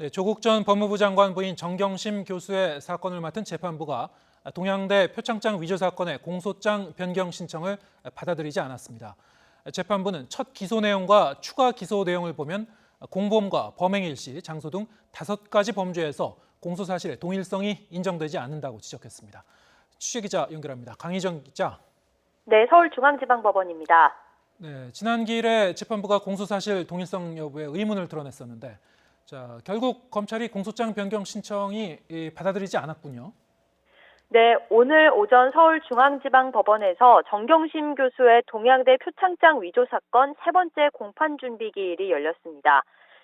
네, 조국 전 법무부 장관 부인 정경심 교수의 사건을 맡은 재판부가 동양대 표창장 위조 사건의 공소장 변경 신청을 받아들이지 않았습니다. 재판부는 첫 기소 내용과 추가 기소 내용을 보면 공범과 범행 일시, 장소 등 5가지 범죄에서 공소 사실의 동일성이 인정되지 않는다고 지적했습니다. 취재기자 연결합니다. 강희정 기자. 네, 서울중앙지방법원입니다. 네, 지난 기일에 재판부가 공소 사실 동일성 여부에 의문을 드러냈었는데 결국 검찰이 공소장 변경 신청이 받아들이지 않았군요. 네, 오늘 오전 서울중앙지방법원에서 정경심 교수의 동양대 표창장 위조 사건 세 번째 공판 준비 기일이 열렸습니다.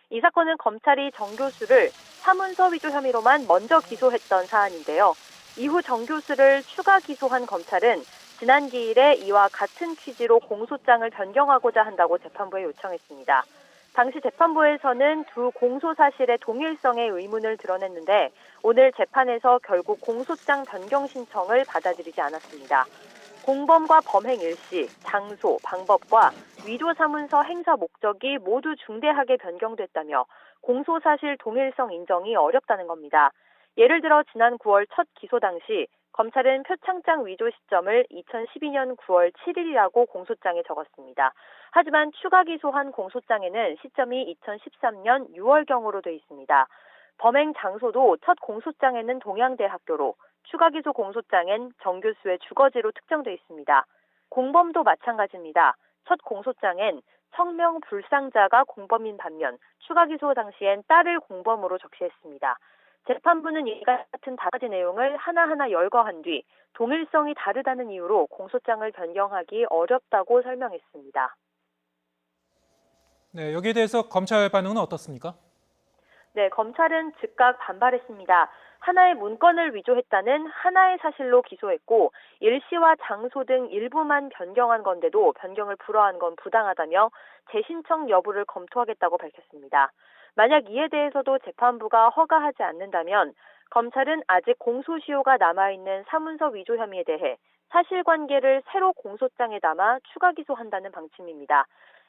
이 사건은 검찰이 정 교수를 사문서 위조 혐의로만 먼저 기소했던 사안인데요. 이후 정 교수를 추가 기소한 검찰은 지난 기일에 이와 같은 취지로 공소장을 변경하고자 한다고 재판부에 요청했습니다. 당시 재판부에서는 두 공소 사실의 동일성에 의문을 드러냈는데 오늘 재판에서 결국 공소장 변경 신청을 받아들이지 않았습니다. 공범과 범행 일시, 장소, 방법과 위조 사문서 행사 목적이 모두 중대하게 변경됐다며 공소 사실 동일성 인정이 어렵다는 겁니다. 예를 들어 지난 9월 첫 기소 당시 검찰은 표창장 위조 시점을 2012년 9월 7일이라고 공소장에 적었습니다. 하지만 추가 기소한 공소장에는 시점이 2013년 6월경으로 돼 있습니다. 범행 장소도 첫 공소장에는 동양대 학교로, 추가 기소 공소장엔 정 교수의 주거지로 특정돼 있습니다. 공범도 마찬가지입니다. 첫 공소장엔 성명 불상자가 공범인 반면 추가 기소 당시엔 딸을 공범으로 적시했습니다. 재판부는 이와 같은 5가지 내용을 하나하나 열거한 뒤 동일성이 다르다는 이유로 공소장을 변경하기 어렵다고 설명했습니다. 네, 여기에 대해서 검찰 반응은 어떻습니까? 네, 검찰은 즉각 반발했습니다. 하나의 문건을 위조했다는 하나의 사실로 기소했고 일시와 장소 등 일부만 변경한 건데도 변경을 불허한 건 부당하다며 재신청 여부를 검토하겠다고 밝혔습니다. 만약 이에 대해서도 재판부가 허가하지 않는다면 검찰은 아직 공소시효가 남아있는 사문서 위조 혐의에 대해 사실관계를 새로 공소장에 담아 추가 기소한다는 방침입니다.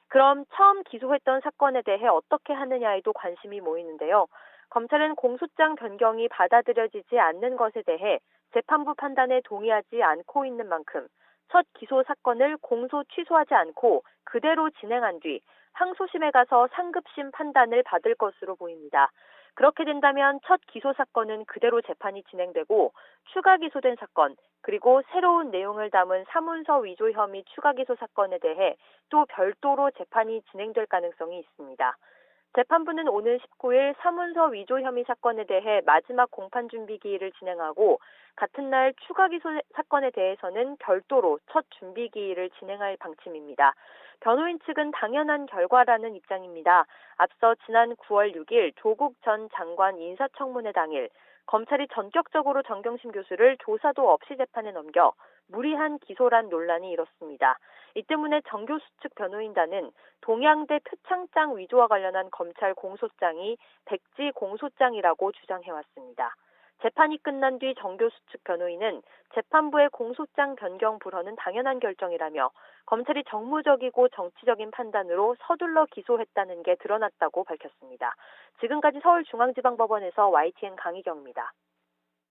그럼 처음 기소했던 사건에 대해 어떻게 하느냐에도 관심이 모이는데요. 검찰은 공소장 변경이 받아들여지지 않는 것에 대해 재판부 판단에 동의하지 않고 있는 만큼 첫 기소 사건을 공소 취소하지 않고 그대로 진행한 뒤 항소심에 가서 상급심 판단을 받을 것으로 보입니다. 그렇게 된다면 첫 기소 사건은 그대로 재판이 진행되고 추가 기소된 사건 그리고 새로운 내용을 담은 사문서 위조 혐의 추가 기소 사건에 대해 또 별도로 재판이 진행될 가능성이 있습니다. 재판부는 오늘 19일 사문서 위조 혐의 사건에 대해 마지막 공판 준비 기일을 진행하고 같은 날 추가 기소 사건에 대해서는 별도로 첫 준비 기일을 진행할 방침입니다. 변호인 측은 당연한 결과라는 입장입니다. 앞서 지난 9월 6일 조국 전 장관 인사청문회 당일 검찰이 전격적으로 정경심 교수를 조사도 없이 재판에 넘겨 무리한 기소란 논란이 일었습니다. 이 때문에 정 교수 측 변호인단은 동양대 표창장 위조와 관련한 검찰 공소장이 백지 공소장이라고 주장해왔습니다. 재판이 끝난 뒤 정 교수 측 변호인은 재판부의 공소장 변경 불허는 당연한 결정이라며 검찰이 정무적이고 정치적인 판단으로 서둘러 기소했다는 게 드러났다고 밝혔습니다. 지금까지 서울중앙지방법원에서 YTN 강희경입니다.